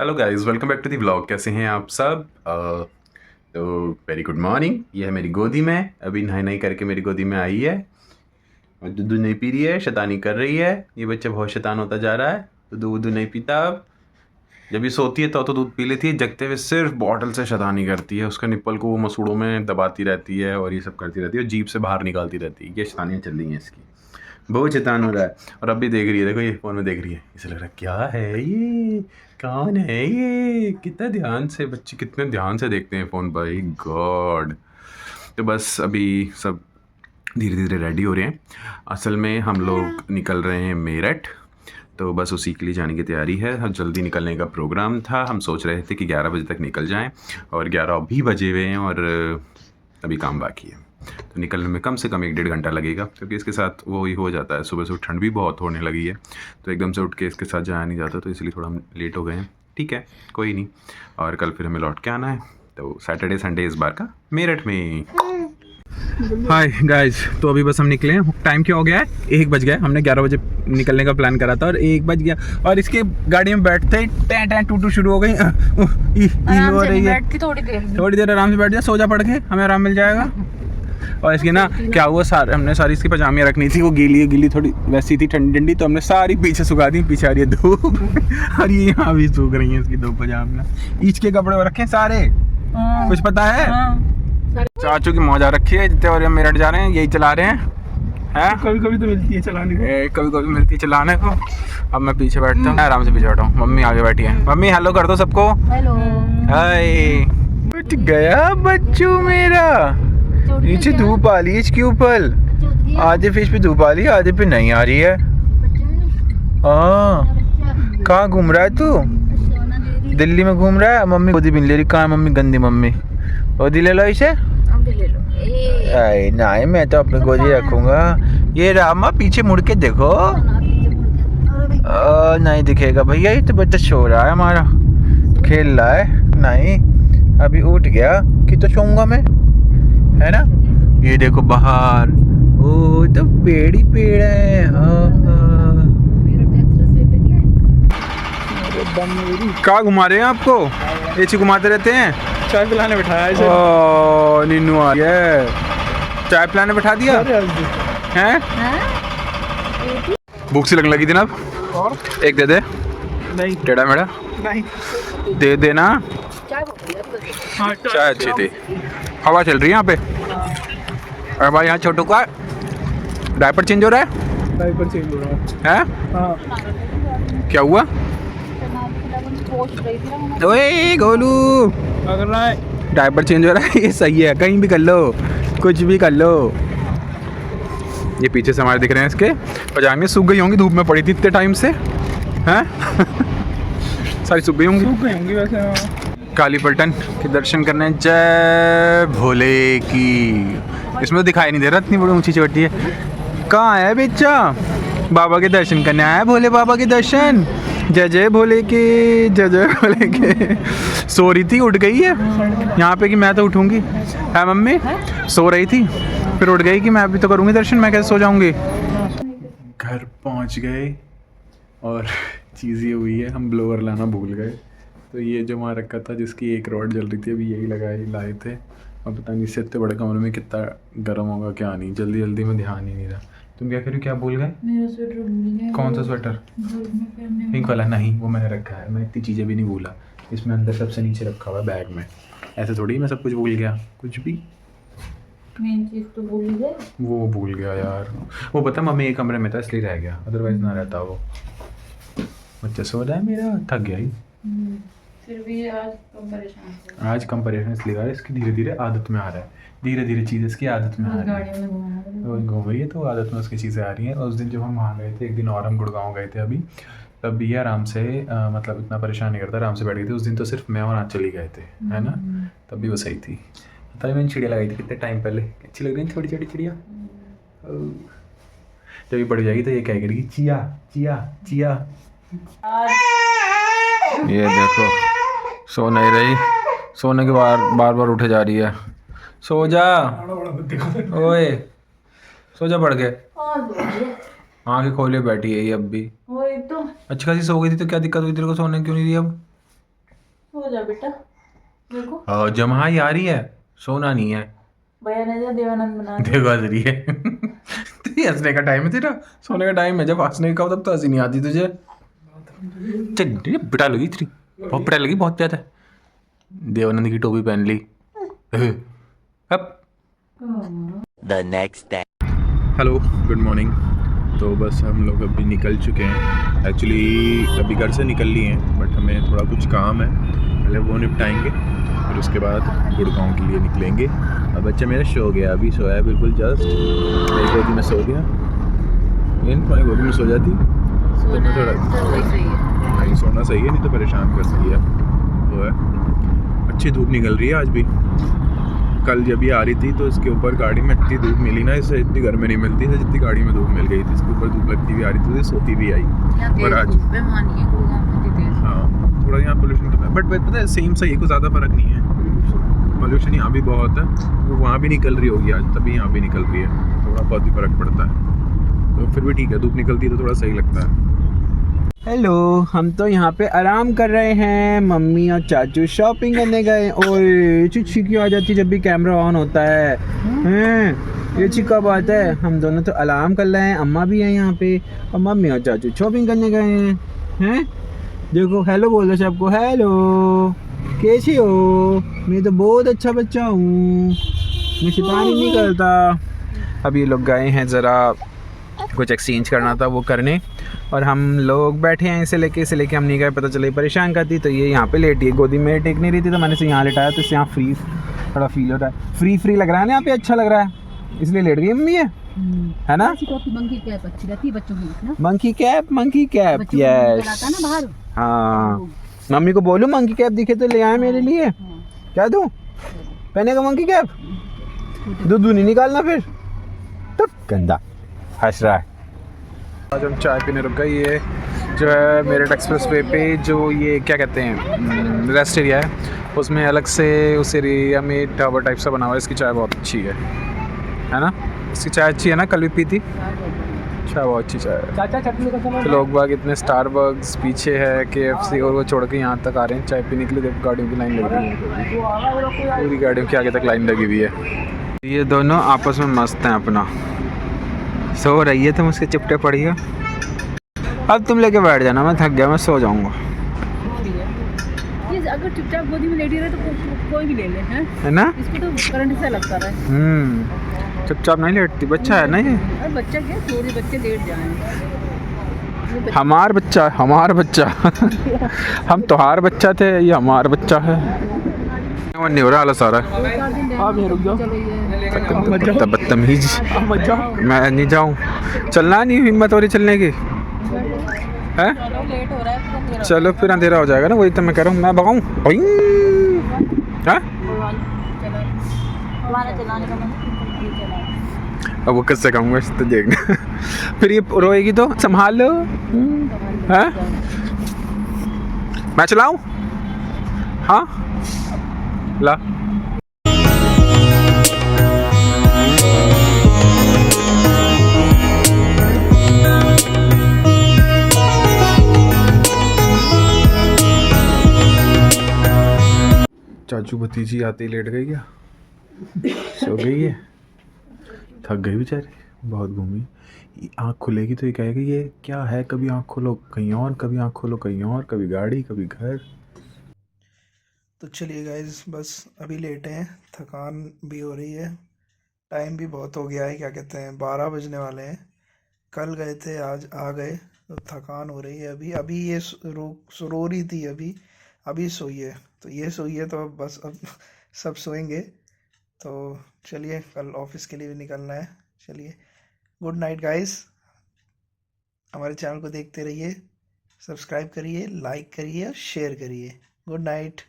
Hello guys, welcome back to the vlog. कैसे हैं आप सब? तो वेरी गुड मॉर्निंग। ये है मेरी गोदी में, अभी नहाई नहाई करके मेरी गोदी में आई है और दूध नहीं पी रही है, शैतानी कर रही है। ये बच्चा बहुत शैतान होता जा रहा है, तो दूध नहीं पीता। अब जब ये सोती है तो दूध पी लेती है, जगते हुए सिर्फ बॉटल से शैतानी करती है। उसका निप्पल को वो मसूड़ों में दबाती रहती है और ये सब करती रहती है, जीभ से बाहर निकालती रहती है। ये शैतानियाँ चल रही हैं इसकी, बहुत शैतान हो रहा है। और अब भी देख रही है, देखो ये फ़ोन में देख रही है। इसे लग रहा है क्या है ये, कौन है ये, कितना ध्यान से, बच्चे कितने ध्यान से देखते हैं फ़ोन, भाई गॉड। तो बस अभी सब धीरे धीरे रेडी हो रहे हैं। असल में हम लोग निकल रहे हैं मेरठ, तो बस उसी के लिए जाने की तैयारी है। हम जल्दी निकलने का प्रोग्राम था। हम सोच रहे थे कि 11 बजे तक निकल जाएं और 11 अभी बजे हुए हैं और अभी काम बाकी है। तो निकलने में कम से कम 1-1.5 घंटा लगेगा, क्योंकि इसके साथ वो ही हो जाता है। सुबह से ठंड भी बहुत होने लगी है, तो एकदम से उठ के इसके साथ जाया नहीं जाता, तो इसलिए थोड़ा हम लेट हो गए हैं। ठीक है, कोई नहीं। और कल फिर हमें लौट के आना है, तो सैटरडे संडे इस बार का मेरठ में। हाय गाइस, तो अभी बस हम निकले हैं। टाइम क्या हो गया है? 1 बज गया। हमने 11 बजे निकलने का प्लान करा था और 1 बज गया। और इसके गाड़ी में बैठते ही टैं टैं टू टू शुरू हो गई। हो रही है। थोड़ी देर आराम से बैठ जा, सो जा पड़ के, हमें आराम मिल जाएगा। और इसकी ना क्या हुआ, हमने सारी इसकी पजामियाँ रखनी थी, वो गीली थोड़ी वैसी थी, ठंडी ठंडी, तो हमने सारी पीछे सुखा दी। पीछे आ रही है धूप और ये यहाँ भी सूख रही है इसकी दो पजामियाँ। ईच के कपड़े रखे सारे, कुछ पता है? चाचू की मौज आ रखी है, जितने और मेरठ जा रहे हैं यही चला रहे हैं। कभी कभी तो मिलती है चलाने को, कभी कभी मिलती है चलाने को। अब मैं पीछे बैठता हूँ, आराम से पीछे बैठा हूँ। मम्मी आगे बैठी है। मम्मी हेलो कर दो सबको। हेलो। हाय। उठ गया बच्चू मेरा। नीचे धूप आ रही है इसके ऊपर, आधे फेस पे धूप आ रही है, आधे पे नहीं आ रही है। हाँ, कहाँ घूम रहा है तू? दिल्ली में घूम रहा है। मम्मी गोदी भी ले रही। कहाँ मम्मी? गंदी मम्मी। गोदी ले लो इसे। अरे नहीं, मैं तो अपनी गोदी रखूंगा। ये रामा पीछे मुड़ के देखो। नहीं दिखेगा भैया, ये तो बच्चा सो रहा है हमारा, खेल रहा है। नहीं, अभी उठ गया कि तो सोऊंगा मैं, है ना? ये देखो बाहर, ओ तो पेड़ ही पेड़ है। कहाँ घुमा रहे हैं आपको? ऐसे घुमाते रहते हैं। चाय पिलाने बिठाया इसे। ओ नीनू आ गया, चाय पिलाने बैठा दिया हैं? भूख सी लगने लगी थी ना, अब एक दे दे। नहीं, टेढ़ा मेढ़ा नहीं दे देना। हाँ, चाय अच्छी थी। हवा चल रही है यहाँ पे। अरे भाई, यहाँ छोटू का डायपर चेंज हो रहा है। डायपर चेंज हो रहा है। हैं? क्या हुआ? ओए गोलू, क्या कर रहा है? डायपर चेंज हो रहा है। ये सही है, कहीं भी कर लो, कुछ भी कर लो। ये पीछे से हमारे दिख रहे हैं, इसके पजामे सूख गई होंगी, धूप में पड़ी थी इतने टाइम से, हैं? सारी सूख गई होंगी वैसे। हाँ। काली पलटन के दर्शन करने। जय भोले की। इसमें तो दिखाई नहीं दे रहा, इतनी बड़ी ऊंची चोटी है। कहाँ है बच्चा? बाबा के दर्शन करने आया है, भोले बाबा के दर्शन। जय जय भोले के, जय जय भोले के। सो रही थी, उठ गई है यहाँ पे कि मैं तो उठूंगी, है मम्मी? सो रही थी, फिर उठ गई कि मैं अभी तो करूँगी दर्शन, मैं कैसे सो जाऊँगी। घर पहुँच गए और चीज़ ये हुई है, हम ब्लोअर लाना भूल गए। तो ये जो वहाँ रखा था, जिसकी एक रॉड जल रही थी, अभी यही लाए थे। और पता नहीं इससे इतने बड़े कमरे में कितना गर्म होगा क्या नहीं। जल्दी जल्दी में ध्यान ही नहीं रहा। तुम क्या करो, क्या भूल गए? मेरा स्वेटर भूल गया। कौन सा स्वेटर? पिंक वाला? नहीं, वो मैंने रखा है। मैं इतनी चीज़ें भी नहीं भूला, इसमें अंदर सबसे नीचे रखा हुआ है बैग में। ऐसे थोड़ी मैं सब कुछ भूल गया, कुछ भी। मेन चीज़ तो भूल गए। वो भूल गया यार। वो पता, मम्मी एक कमरे में था इसलिए रह गया, अदरवाइज ना रहता वो। बच्चा सो रहा है मेरा, थक गया ही। फिर भी आज कम परेशान। आज कम परेशान इसलिए आ रहा है, इसकी धीरे धीरे आदत में आ रहा है। धीरे धीरे चीज़ इसकी आदत में आ रही है। घूम रही है तो आदत में उसकी चीज़ें आ रही हैं। और उस दिन जब हम वहाँ गए थे, एक दिन और हम गुड़गांव गए थे अभी, तब भी आराम से मतलब इतना परेशान नहीं करता, आराम से बैठ गई थी। उस दिन तो सिर्फ मैं और आँचल ही गए थे, है ना? तब भी वो सही थी। तभी मैंने चिड़िया लगाई थी कितने टाइम पहले, अच्छी लग रही है छोटी छोटी चिड़िया। जब ये बढ़ जाएगी तो ये क्या करेगी, चिया चिया चिया। ये देखो, सो नहीं रही, सोने के बार बार उठे जा रही है। सो जा, ओए सो जा, पड़ के आँखें खोले बैठी है ये अब भी। वही तो। अच्छी खासी सो गई थी, तो क्या दिक्कत हुई तेरे को? सोने क्यों नहीं रही अब? हो जा बेटा, देखो जम्हाई आ रही है, सोना नहीं है, भैया ने देवानंद बना दिया। देखो हंस रही है। तेरी हंसने का टाइम है तेरा, सोने का टाइम है। जब हंसने का हो तब तो हंसी नहीं आती तुझे। चल बिटा लगी तेरी, बहुत बिटा लगी, बहुत ज्यादा। देवानंद की टोपी पहन ली। अब The next day. Hello, good morning. तो बस हम लोग अभी निकल चुके हैं। एक्चुअली अभी घर से निकल लिए हैं, बट हमें थोड़ा कुछ काम है, पहले वो निपटाएंगे, फिर उसके बाद गुड़गांव के लिए निकलेंगे। अब बच्चा मेरा सो गया, अभी सोया है बिल्कुल जस्ट, मेरी गोदी में सो गया। ये तुम्हारी गोदी में सो जाती तो मैं थोड़ा नहीं, सोना सही है, नहीं तो परेशान कर सकती है। वो है, अच्छी धूप निकल रही है आज भी। कल जब ये आ रही थी तो इसके ऊपर गाड़ी में इतनी धूप मिली ना, इससे इतनी घर में नहीं मिलती है जितनी गाड़ी में धूप मिल गई थी। इसके ऊपर धूप लगती हुई आ रही थी, सोती भी आई। पर आज हाँ, थोड़ा यहाँ पोल्यूशन तो है, बट पता है सेम सही है, कोई ज़्यादा फर्क नहीं है। पोल्यूशन यहाँ भी बहुत है, वो वहाँ भी निकल रही होगी आज, तभी यहाँ भी निकल रही है, थोड़ा बहुत ही फर्क पड़ता है। तो फिर भी ठीक है, धूप निकलती है तो थोड़ा सही लगता है। हेलो, हम तो यहाँ पे आराम कर रहे हैं। मम्मी और चाचू शॉपिंग करने गए। ओए चिच्ची क्यों आ जाती जब भी कैमरा ऑन होता है? ये चिक्का बात है। हम दोनों तो आराम कर रहे हैं, अम्मा भी हैं यहाँ पे, और मम्मी और चाचू शॉपिंग करने गए हैं। देखो हेलो बोल दो सबको, हेलो कैसे हो? मैं तो बहुत अच्छा बच्चा हूँ, मैं शैतानी नहीं करता। अब ये लोग गए हैं ज़रा कुछ एक्सचेंज करना था वो करने, और हम लोग बैठे हैं इसे लेके हम नहीं गए, पता चले परेशान करती। तो ये यहाँ पे लेटी है, गोदी में टेक नहीं रही थी, तो मैंने इसे यहाँ लेटाया, तो इससे यहाँ फ्री थोड़ा फील हो रहा है, फ्री लग रहा है ना यहाँ पे, अच्छा लग रहा है, इसलिए लेट गई मम्मी है ना। मंकी कैप अच्छी रहती है बच्चों की ना, मंकी कैप यस। हाँ, मम्मी को बोलूँ मंकी कैप दिखे तो ले आए मेरे लिए। क्या दूँ पहने का मंकी कैप? दूध नहीं निकालना फिर, तो गंदा हंस रहा है। आज हम चाय पीने रुक गए। ये जो है मेरठ एक्सप्रेस वे पे जो ये क्या कहते हैं रेस्ट एरिया है, उसमें अलग से उस एरिया में ढाबा टाइप सा बना हुआ है। इसकी चाय बहुत अच्छी है ना? इसकी चाय अच्छी है ना, कल भी पी थी चाय, बहुत अच्छी चाय है। तो लोग बाग इतने स्टारबक्स पीछे है, KFC, और वो छोड़ के यहाँ तक आ रहे हैं चाय पीने के लिए। देखो गाड़ियों की लाइन लगी हुई है, पूरी गाड़ियों के आगे तक लाइन लगी हुई है। ये दोनों आपस में मस्त हैं अपना, सो रही है, तुम उसके चिपटे पड़ी हो। अब तुम लेके बैठ जाना, मैं थक गया, मैं सो जाऊंगा। ये अगर चुपचाप गोदी में लेटी रहे तो कोई भी ले ले, है ना? इसको तो करंट सा लगता रहे। चुपचाप नहीं लेटती, बच्चा है ना ये। और बच्चा क्या, थोड़े बच्चे लेट जाएं। हमार बच्चा हम तोहार बच्चा थे, ये हमार बच्चा है। नहीं हो रहा सारा, बदतमीज। मैं नहीं जाऊँ, चलना नहीं, हिम्मत हो रही चलने की है? चलो फिर अंधेरा हो जाएगा ना, वही तो मैं कह रहा हूँ, मैं भगाऊँ? अब वो किससे कहूँगा, तो देखना। फिर ये रोएगी तो संभाल लो, है? मैं चलाऊँ? हाँ ला। चाचू भतीजी आते ही लेट गई क्या? सो गई है, थक गई बेचारी, बहुत घूमी। आँख खुलेगी तो ये कहेगी ये क्या है, कभी आँख खोलो कहीं और, कभी आँख खोलो कहीं और, कभी गाड़ी कभी घर। तो चलिए गाइज, बस अभी लेटे हैं, थकान भी हो रही है, टाइम भी बहुत हो गया है, क्या कहते हैं 12 बजने वाले हैं। कल गए थे, आज आ गए, तो थकान हो रही है। अभी ये रो रही थी, अभी सोई है, तो ये सोई है, तो अब बस अब सब सोएंगे। तो चलिए, कल ऑफिस के लिए भी निकलना है। चलिए, गुड नाइट गाइज। हमारे चैनल को देखते रहिए, सब्सक्राइब करिए, लाइक करिए, शेयर करिए। Good night.